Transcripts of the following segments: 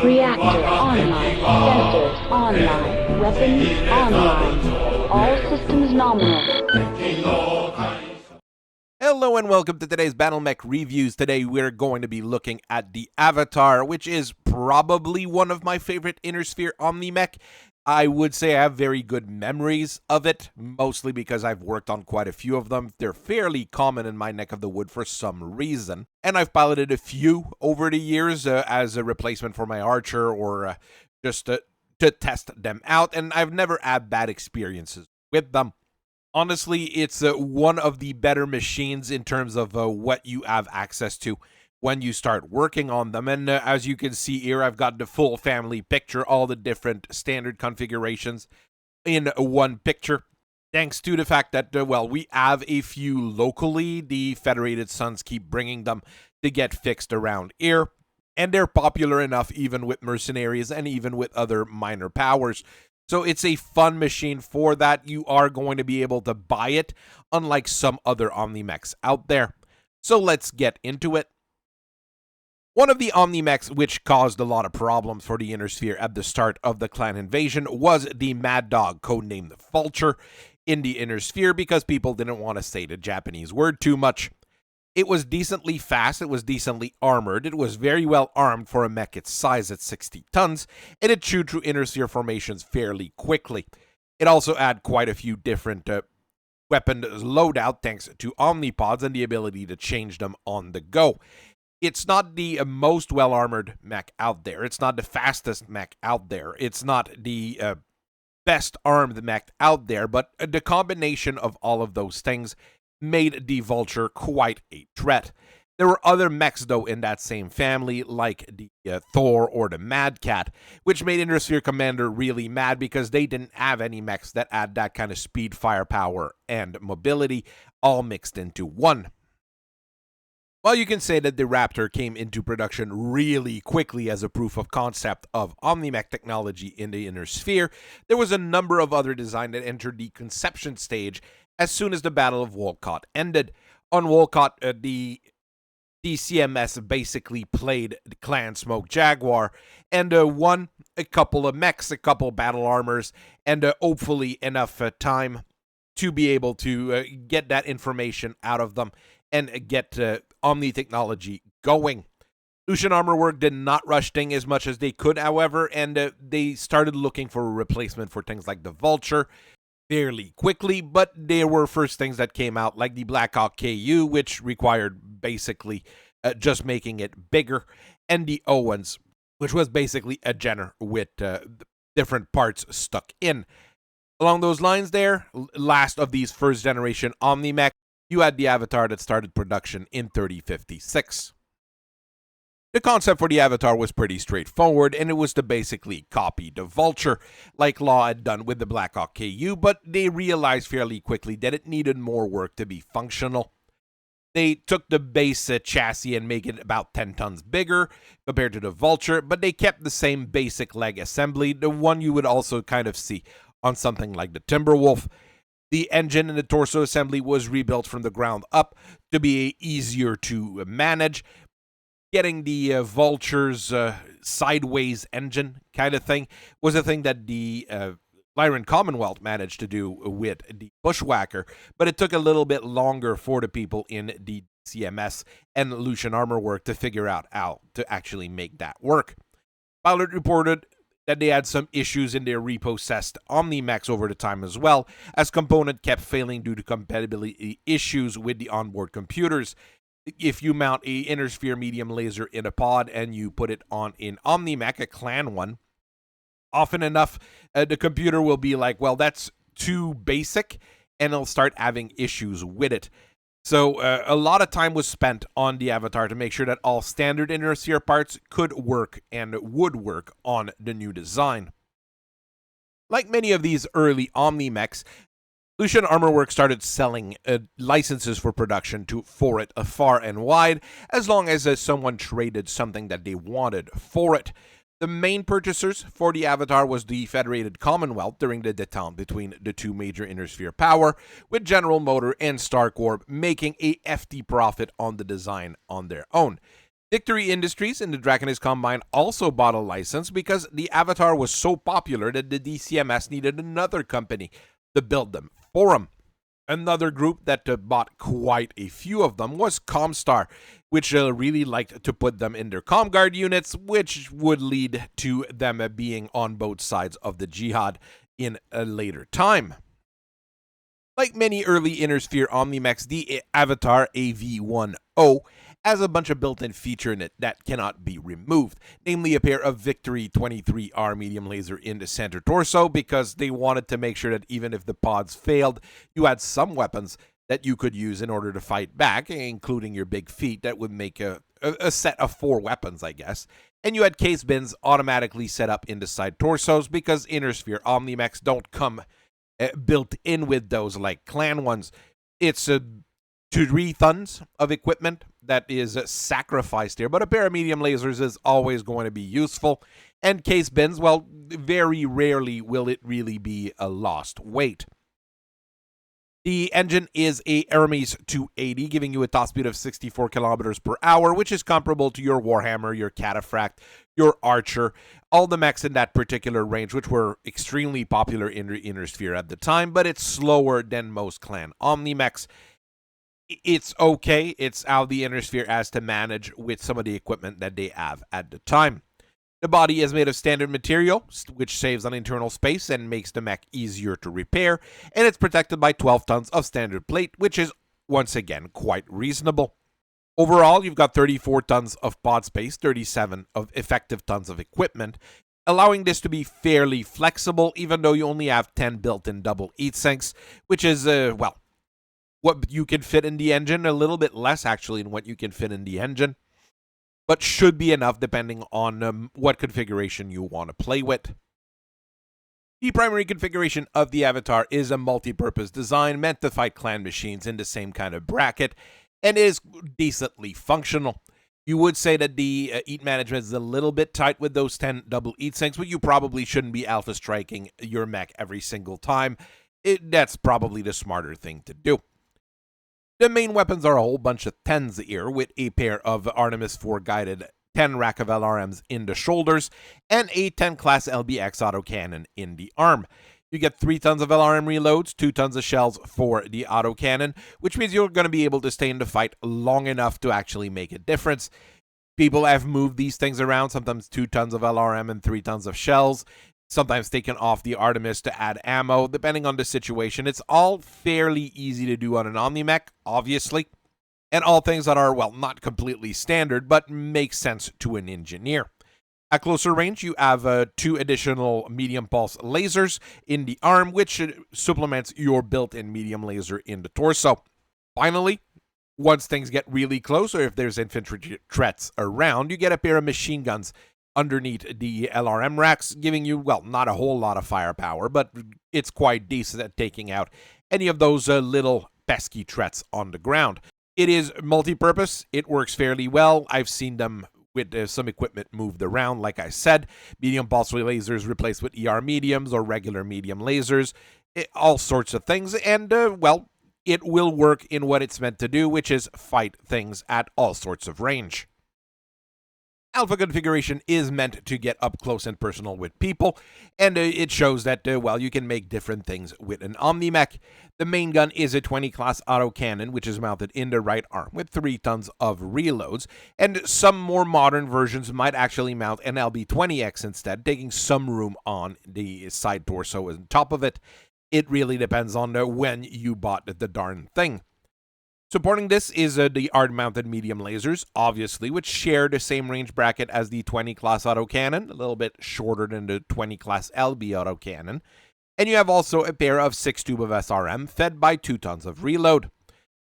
Reactor online. Sensors online. Weapons online. All systems nominal. Hello and welcome to today's Battletech reviews. Today we're going to be looking at the Avatar, which is probably one of my favorite Inner Sphere OmniMech. I would say I have very good memories of it, mostly because I've worked on quite a few of them. They're fairly common in my neck of the wood for some reason, and I've piloted a few over the years as a replacement for my Archer or just to test them out, and I've never had bad experiences with them. Honestly, it's one of the better machines in terms of what you have access to when you start working on them. And as you can see here, I've got the full family picture, all the different standard configurations in one picture. Thanks to the fact that, well, we have a few locally. The Federated Suns keep bringing them to get fixed around here. And they're popular enough even with mercenaries and even with other minor powers. So it's a fun machine for that. You are going to be able to buy it, unlike some other OmniMechs out there. So let's get into it. One of the OmniMechs which caused a lot of problems for the Inner Sphere at the start of the clan invasion was the Mad Dog, codenamed the Vulture, in the Inner Sphere because people didn't want to say the Japanese word too much. It was decently fast, it was decently armored, it was very well armed for a mech its size at 60 tons, and it chewed through Inner Sphere formations fairly quickly. It also had quite a few different weapon loadout thanks to Omnipods and the ability to change them on the go. It's not the most well-armored mech out there. It's not the fastest mech out there. It's not the best-armed mech out there, but the combination of all of those things made the Vulture quite a threat. There were other mechs, though, in that same family, like the Thor or the Mad Cat, which made Inner Sphere Commander really mad because they didn't have any mechs that had that kind of speed, firepower, and mobility all mixed into one. While you can say that the Raptor came into production really quickly as a proof of concept of OmniMech technology in the Inner Sphere, there was a number of other designs that entered the conception stage as soon as the Battle of Wolcott ended. On Wolcott, the DCMS basically played the Clan Smoke Jaguar and won a couple of mechs, a couple battle armors, and hopefully enough time to be able to get that information out of them and get Omni technology going. Lucian Armor Work did not rush things as much as they could, however, and they started looking for a replacement for things like the Vulture fairly quickly, but there were first things that came out, like the Blackhawk KU, which required basically just making it bigger, and the Owens, which was basically a Jenner with different parts stuck in. Along those lines there, last of these first generation OmniMech, you had the Avatar that started production in 3056. The concept for the Avatar was pretty straightforward, and it was to basically copy the Vulture, like Law had done with the Blackhawk KU, but they realized fairly quickly that it needed more work to be functional. They took the base chassis and made it about 10 tons bigger compared to the Vulture, but they kept the same basic leg assembly, the one you would also kind of see on something like the Timberwolf. The engine and the torso assembly was rebuilt from the ground up to be easier to manage. Getting the Vulture's sideways engine kind of thing was a thing that the Lyran Commonwealth managed to do with the Bushwhacker, but it took a little bit longer for the people in the CMS and Lucian Armor Work to figure out how to actually make that work. Pilot reported that they had some issues in their repossessed OmniMechs over the time as well, as component kept failing due to compatibility issues with the onboard computers. If you mount a Inner Sphere medium laser in a pod and you put it on an OmniMech, a clan one, often enough, the computer will be like, well, that's too basic, and it'll start having issues with it. So a lot of time was spent on the Avatar to make sure that all standard Inner Sphere parts could work and would work on the new design. Like many of these early OmniMechs, Lucian Armor Works started selling licenses for production for it far and wide, as long as someone traded something that they wanted for it. The main purchasers for the Avatar was the Federated Commonwealth during the détente between the two major Inner Sphere power, with General Motor and Star Corp making a hefty profit on the design on their own. Victory Industries and the Draconis Combine also bought a license because the Avatar was so popular that the DCMS needed another company to build them for them. Another group that bought quite a few of them was Comstar, which really liked to put them in their ComGuard units, which would lead to them being on both sides of the jihad in a later time. Like many early Innersphere Omnimechs, the Avatar AV-10 has a bunch of built-in features in it that cannot be removed, namely a pair of Victory 23R medium laser in the center torso, because they wanted to make sure that even if the pods failed, you had some weapons that you could use in order to fight back, including your big feet that would make a set of 4 weapons, I guess. And you had case bins automatically set up in the side torsos because Innersphere Omnimechs don't come built in with those like clan ones. It's 3 tons of equipment that is sacrificed here, but a pair of medium lasers is always going to be useful. And case bins, well, very rarely will it really be a lost weight. The engine is a Hermes 280, giving you a top speed of 64 kilometers per hour, which is comparable to your Warhammer, your Cataphract, your Archer, all the mechs in that particular range, which were extremely popular in the Innersphere at the time, but it's slower than most clan Omnimechs. It's okay. It's how the Innersphere has to manage with some of the equipment that they have at the time. The body is made of standard material, which saves on internal space and makes the mech easier to repair, and it's protected by 12 tons of standard plate, which is, once again, quite reasonable. Overall, you've got 34 tons of pod space, 37 of effective tons of equipment, allowing this to be fairly flexible, even though you only have 10 built-in double heat sinks, which is, well, what you can fit in the engine, a little bit less actually than what you can fit in the engine, but should be enough depending on what configuration you want to play with. The primary configuration of the Avatar is a multi-purpose design meant to fight clan machines in the same kind of bracket, and is decently functional. You would say that the heat management is a little bit tight with those 10 double heat sinks, but you probably shouldn't be alpha striking your mech every single time. That's probably the smarter thing to do. The main weapons are a whole bunch of 10s here, with a pair of Artemis 4 guided 10 rack of LRMs in the shoulders, and a 10 class LBX autocannon in the arm. You get 3 tons of LRM reloads, 2 tons of shells for the autocannon, which means you're going to be able to stay in the fight long enough to actually make a difference. People have moved these things around, sometimes 2 tons of LRM and 3 tons of shells, sometimes taken off the Artemis to add ammo, depending on the situation. It's all fairly easy to do on an Omnimech, obviously, and all things that are, well, not completely standard, but make sense to an engineer. At closer range, you have 2 additional medium pulse lasers in the arm, which supplements your built-in medium laser in the torso. Finally, once things get really close, or if there's infantry threats around, you get a pair of machine guns underneath the LRM racks, giving you, well, not a whole lot of firepower, but it's quite decent at taking out any of those little pesky threats on the ground. It is multi-purpose. It works fairly well. I've seen them with some equipment moved around, like I said. Medium pulse lasers replaced with ER mediums or regular medium lasers, all sorts of things, and, well, it will work in what it's meant to do, which is fight things at all sorts of range. Alpha configuration is meant to get up close and personal with people, and it shows that, well, you can make different things with an Omnimech. The main gun is a 20 class autocannon, which is mounted in the right arm with 3 tons of reloads, and some more modern versions might actually mount an LB-20X instead, taking some room on the side torso on top of it. It really depends on when you bought the darn thing. Supporting this is the ARD-mounted medium lasers, obviously, which share the same range bracket as the 20 class autocannon, a little bit shorter than the 20 class LB autocannon. And you have also a pair of 6 tube of SRM fed by 2 tons of reload.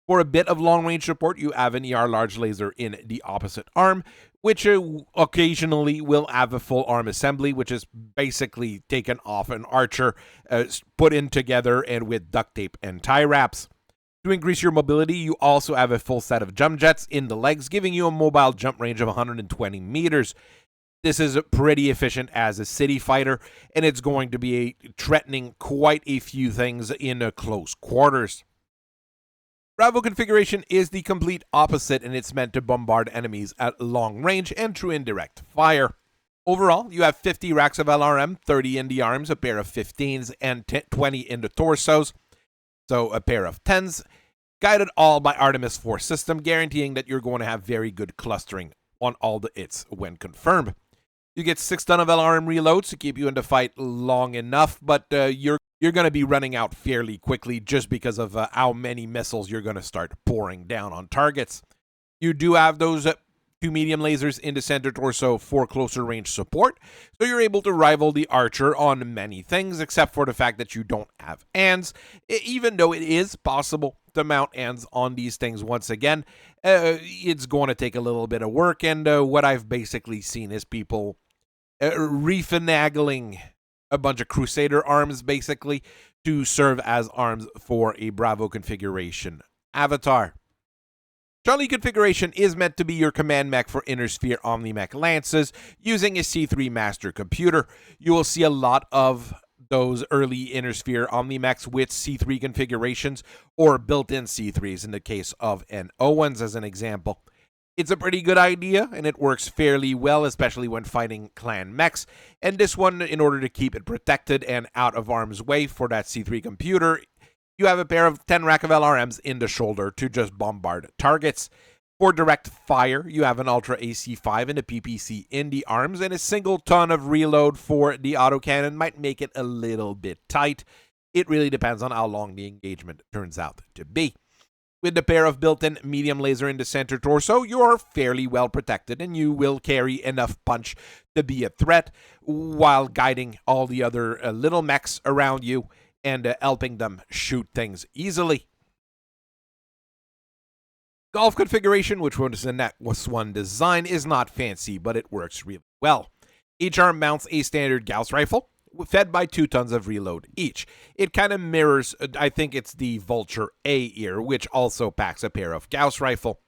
For a bit of long-range support, you have an ER large laser in the opposite arm, which occasionally will have a full arm assembly, which is basically taken off an Archer, put in together and with duct tape and tie wraps. To increase your mobility, you also have a full set of jump jets in the legs, giving you a mobile jump range of 120 meters. This is pretty efficient as a city fighter, and it's going to be threatening quite a few things in close quarters. Bravo configuration is the complete opposite, and it's meant to bombard enemies at long range and through indirect fire. Overall, you have 50 racks of LRM, 30 in the arms, a pair of 15s, and 20 in the torsos, so a pair of 10s, guided all by Artemis 4 system, guaranteeing that you're going to have very good clustering on all the hits when confirmed. You get 6 ton of LRM reloads to keep you in the fight long enough, but you're going to be running out fairly quickly just because of how many missiles you're going to start pouring down on targets. You do have those 2 medium lasers in the center torso for closer range support, so you're able to rival the Archer on many things, except for the fact that you don't have ANDs, even though it is possible to mount ANDs on these things once again. It's going to take a little bit of work, and what I've basically seen is people refinagling a bunch of Crusader arms, basically, to serve as arms for a Bravo configuration avatar. Charlie configuration is meant to be your command mech for Inner Sphere OmniMech Lances using a C3 master computer. You will see a lot of those early Inner Sphere OmniMechs with C3 configurations or built-in C3s in the case of an Owens as an example. It's a pretty good idea, and it works fairly well, especially when fighting clan mechs. And this one, in order to keep it protected and out of harm's way for that C3 computer, you have a pair of 10 rack of LRMs in the shoulder to just bombard targets. For direct fire, you have an Ultra AC5 and a PPC in the arms, and a single ton of reload for the autocannon might make it a little bit tight. It really depends on how long the engagement turns out to be. With the pair of built-in medium laser in the center torso, you're fairly well protected, and you will carry enough punch to be a threat while guiding all the other little mechs around you and helping them shoot things easily. Golf configuration, which was a Netwas 1 design, is not fancy, but it works really well. Each arm mounts a standard Gauss rifle, fed by 2 tons of reload each. It kind of mirrors, I think it's the Vulture A here, which also packs a pair of Gauss rifle.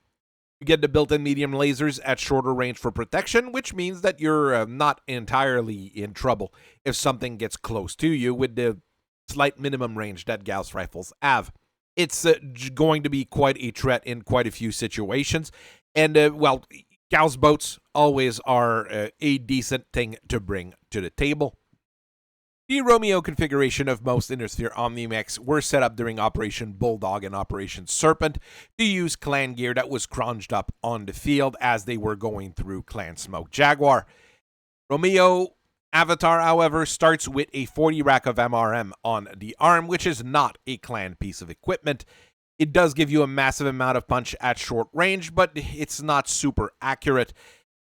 You get the built-in medium lasers at shorter range for protection, which means that you're not entirely in trouble if something gets close to you with the slight minimum range that Gauss rifles have. It's going to be quite a threat in quite a few situations, and well, Gauss boats always are a decent thing to bring to the table. The Romeo configuration of most Inner Sphere OmniMechs were set up during Operation Bulldog and Operation Serpent to use clan gear that was crunched up on the field as they were going through Clan Smoke Jaguar. Romeo Avatar, however, starts with a 40 rack of MRM on the arm, which is not a clan piece of equipment. It does give you a massive amount of punch at short range, but it's not super accurate.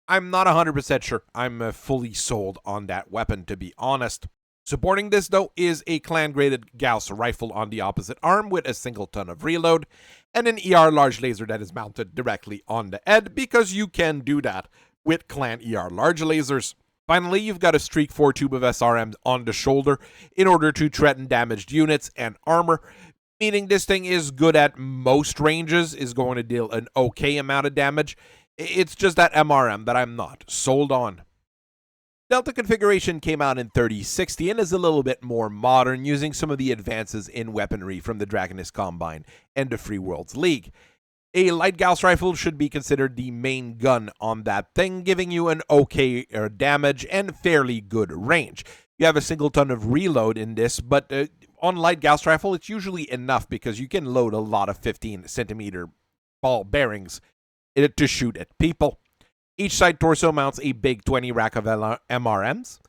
I'm not 100% sure I'm fully sold on that weapon, to be honest. Supporting this, though, is a clan-graded Gauss rifle on the opposite arm with a single ton of reload, and an ER large laser that is mounted directly on the head, because you can do that with clan ER large lasers. Finally, you've got a Streak 4 tube of SRM on the shoulder in order to threaten damaged units and armor, meaning this thing is good at most ranges, is going to deal an okay amount of damage. It's just that MRM that I'm not sold on. Delta configuration came out in 3060 and is a little bit more modern, using some of the advances in weaponry from the Dragonist Combine and the Free Worlds League. A light Gauss rifle should be considered the main gun on that thing, giving you an okay damage and fairly good range. You have a single ton of reload in this, but on light Gauss rifle, it's usually enough because you can load a lot of 15-centimeter ball bearings to shoot at people. Each side torso mounts a big 20 rack of MRMs,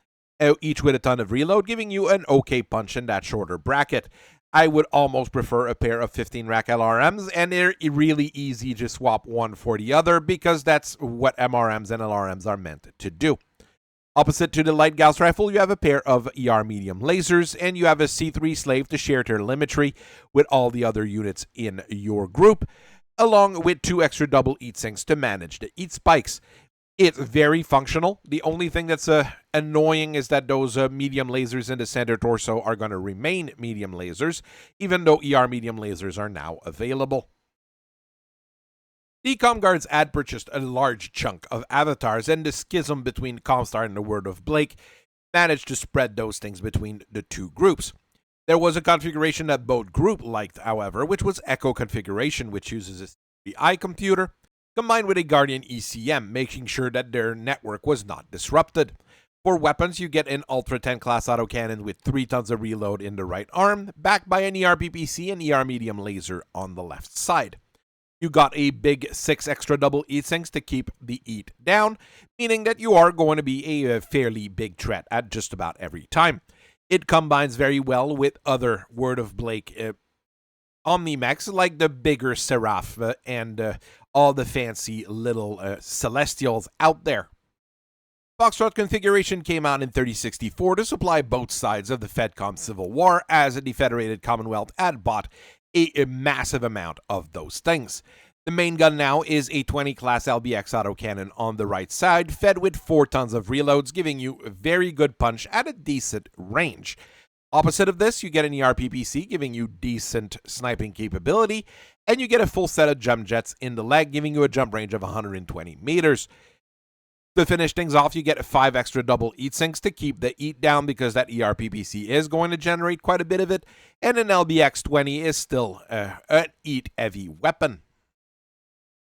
each with a ton of reload, giving you an okay punch in that shorter bracket. I would almost prefer a pair of 15 rack LRMs, and they're really easy to swap one for the other because that's what MRMs and LRMs are meant to do. Opposite to the light Gauss rifle, you have a pair of ER medium lasers, and you have a C3 slave to share telemetry with all the other units in your group, along with 2 extra double heat sinks to manage the heat spikes. It's very functional. The only thing that's annoying is that those medium lasers in the center torso are going to remain medium lasers, even though ER medium lasers are now available. The Comguards had purchased a large chunk of avatars, and the schism between Comstar and the Word of Blake managed to spread those things between the two groups. There was a configuration that both group liked, however, which was Echo configuration, which uses a CPI computer combined with a Guardian ECM, making sure that their network was not disrupted. For weapons, you get an Ultra 10 class autocannon with 3 tons of reload in the right arm, backed by an ER-PPC and ER medium laser on the left side. You got a big 6 extra double heat sinks to keep the heat down, meaning that you are going to be a fairly big threat at just about every time. It combines very well with other Word of Blake Omni-mechs like the bigger Seraph and all the fancy little Celestials out there. Foxtrot configuration came out in 3064 to supply both sides of the FedCom Civil War, as the Federated Commonwealth had bought a massive amount of those things. The main gun now is a 20 class LBX autocannon on the right side, fed with 4 tons of reloads, giving you a very good punch at a decent range. Opposite of this, you get an ER-PPC, giving you decent sniping capability, and you get a full set of jump jets in the leg, giving you a jump range of 120 meters. To finish things off, you get 5 extra double heat sinks to keep the heat down, because that ER-PPC is going to generate quite a bit of it, and an LBX-20 is still an heat-heavy weapon.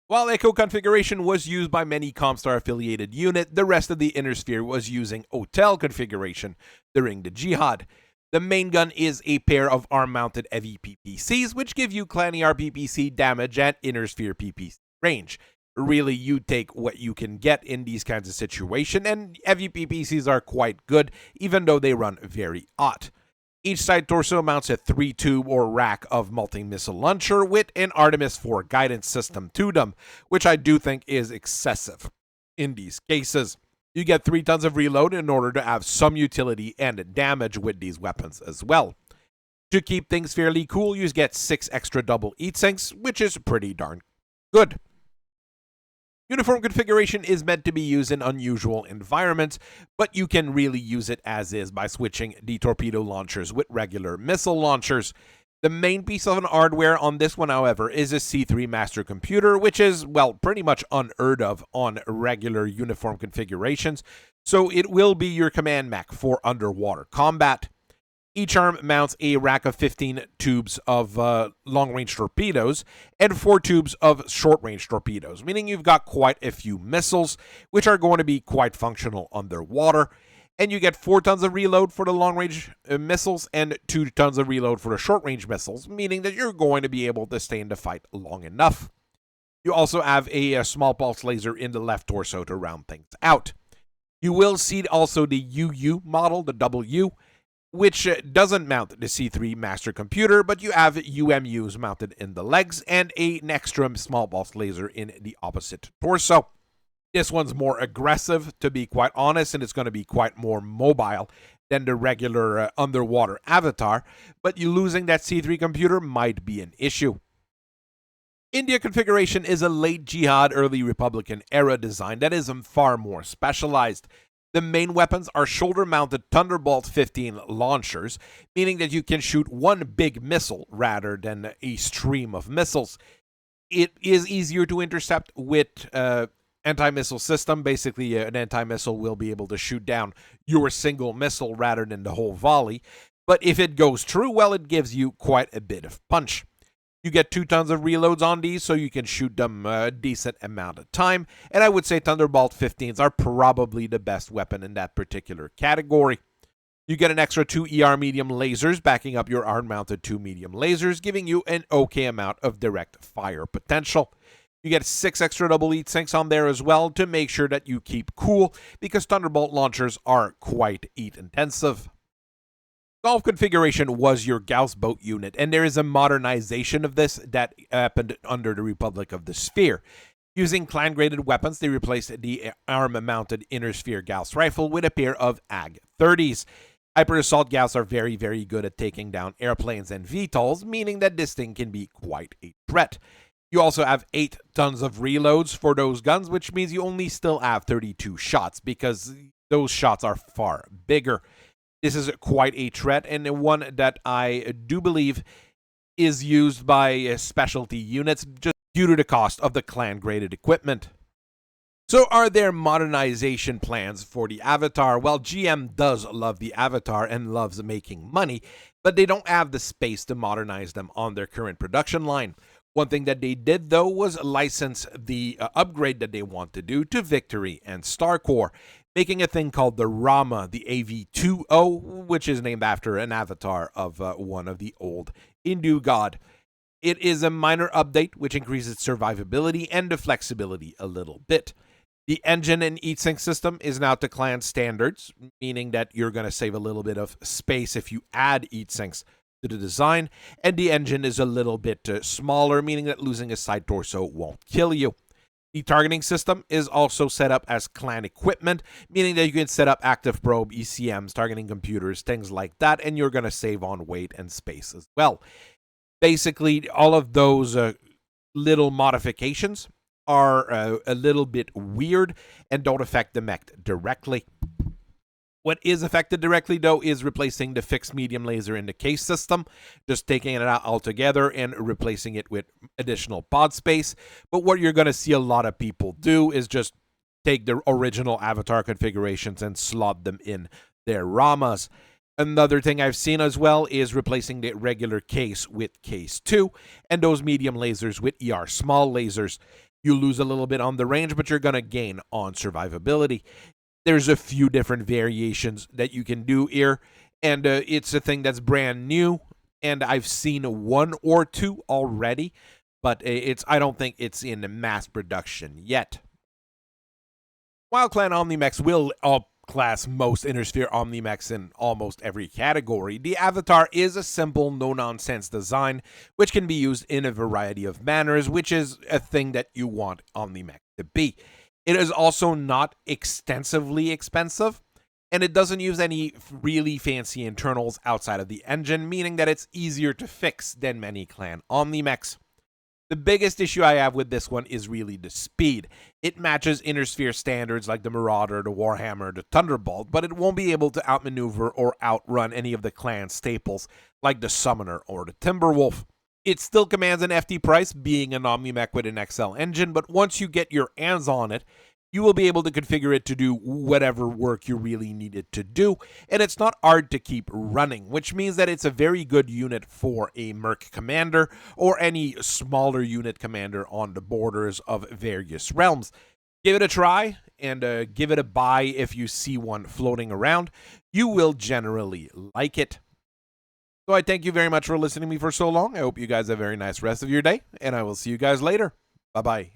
While Echo configuration was used by many Comstar-affiliated units, the rest of the Inner Sphere was using Hotel configuration during the Jihad. The main gun is a pair of arm-mounted heavy PPCs, which give you clan ER-PPC damage and Inner Sphere PPC range. Really, you take what you can get in these kinds of situations, and heavy PPCs are quite good, even though they run very hot. Each side torso mounts a 3-tube or rack of multi-missile launcher with an Artemis 4 guidance system to them, which I do think is excessive in these cases. You get 3 tons of reload in order to have some utility and damage with these weapons as well. To keep things fairly cool, you get 6 extra double heat sinks, which is pretty darn good. Uniform configuration is meant to be used in unusual environments, but you can really use it as is by switching the torpedo launchers with regular missile launchers. The main piece of hardware on this one, however, is a C3 master computer, which is, well, pretty much unheard of on regular uniform configurations, so it will be your command mech for underwater combat. Each arm mounts a rack of 15 tubes of long-range torpedoes and 4 tubes of short-range torpedoes, meaning you've got quite a few missiles, which are going to be quite functional underwater. And you get 4 tons of reload for the long-range missiles and 2 tons of reload for the short-range missiles, meaning that you're going to be able to stay in the fight long enough. You also have a small pulse laser in the left torso to round things out. You will see also the UU model, the W, which doesn't mount the C3 master computer, but you have UMUs mounted in the legs and an extra small pulse laser in the opposite torso. This one's more aggressive, to be quite honest, and it's going to be quite more mobile than the regular underwater avatar, but you losing that C3 computer might be an issue. India configuration is a late Jihad, early Republican era design that is far more specialized. The main weapons are shoulder-mounted Thunderbolt 15 launchers, meaning that you can shoot one big missile rather than a stream of missiles. It is easier to intercept with anti-missile system. Basically, an anti-missile will be able to shoot down your single missile rather than the whole volley. But if it goes true, well, it gives you quite a bit of punch. You get 2 tons of reloads on these, so you can shoot them a decent amount of time. And I would say Thunderbolt 15s are probably the best weapon in that particular category. You get an extra 2 ER medium lasers backing up your arm-mounted 2 medium lasers, giving you an okay amount of direct fire potential. You get 6 extra double heat sinks on there as well to make sure that you keep cool, because Thunderbolt launchers are quite heat intensive. Golf configuration was your Gauss boat unit, and there is a modernization of this that happened under the Republic of the Sphere. Using clan-graded weapons, they replaced the arm-mounted Inner Sphere Gauss rifle with a pair of AG-30s. Hyper Assault Gauss are very, very good at taking down airplanes and VTOLs, meaning that this thing can be quite a threat. You also have 8 tons of reloads for those guns, which means you only still have 32 shots, because those shots are far bigger. This is quite a threat, and one that I do believe is used by specialty units just due to the cost of the clan-graded equipment. So are there modernization plans for the Avatar? Well, GM does love the Avatar and loves making money, but they don't have the space to modernize them on their current production line. One thing that they did, though, was license the upgrade that they want to do to Victory and Starcore, making a thing called the Rama, the AV20, which is named after an avatar of one of the old Hindu god. It is a minor update which increases survivability and the flexibility a little bit. The engine and heatsink system is now to clan standards, meaning that you're going to save a little bit of space if you add heatsinks to the design, and the engine is a little bit smaller, meaning that losing a side torso won't kill you. The targeting system is also set up as clan equipment, meaning that you can set up active probe, ECMs, targeting computers, things like that, and you're going to save on weight and space as well. Basically, all of those little modifications are a little bit weird and don't affect the mech directly. What is affected directly, though, is replacing the fixed medium laser in the case system, just taking it out altogether and replacing it with additional pod space. But what you're going to see a lot of people do is just take the original avatar configurations and slot them in their Ramas. Another thing I've seen as well is replacing the regular case with case 2 and those medium lasers with ER small lasers. You lose a little bit on the range, but you're going to gain on survivability. There's a few different variations that you can do here, and it's a thing that's brand new, and I've seen one or two already, but I don't think it's in mass production yet. While Clan OmniMechs will outclass most Innersphere OmniMechs in almost every category, the Avatar is a simple, no-nonsense design which can be used in a variety of manners, which is a thing that you want OmniMech to be. It is also not extensively expensive, and it doesn't use any really fancy internals outside of the engine, meaning that it's easier to fix than many Clan OmniMechs. The biggest issue I have with this one is really the speed. It matches Innersphere standards like the Marauder, the Warhammer, the Thunderbolt, but it won't be able to outmaneuver or outrun any of the clan staples like the Summoner or the Timberwolf. It still commands an FT price, being an OmniMech with an XL engine, but once you get your hands on it, you will be able to configure it to do whatever work you really need it to do, and it's not hard to keep running, which means that it's a very good unit for a Merc commander or any smaller unit commander on the borders of various realms. Give it a try, and give it a buy if you see one floating around. You will generally like it. So I thank you very much for listening to me for so long. I hope you guys have a very nice rest of your day, and I will see you guys later. Bye-bye.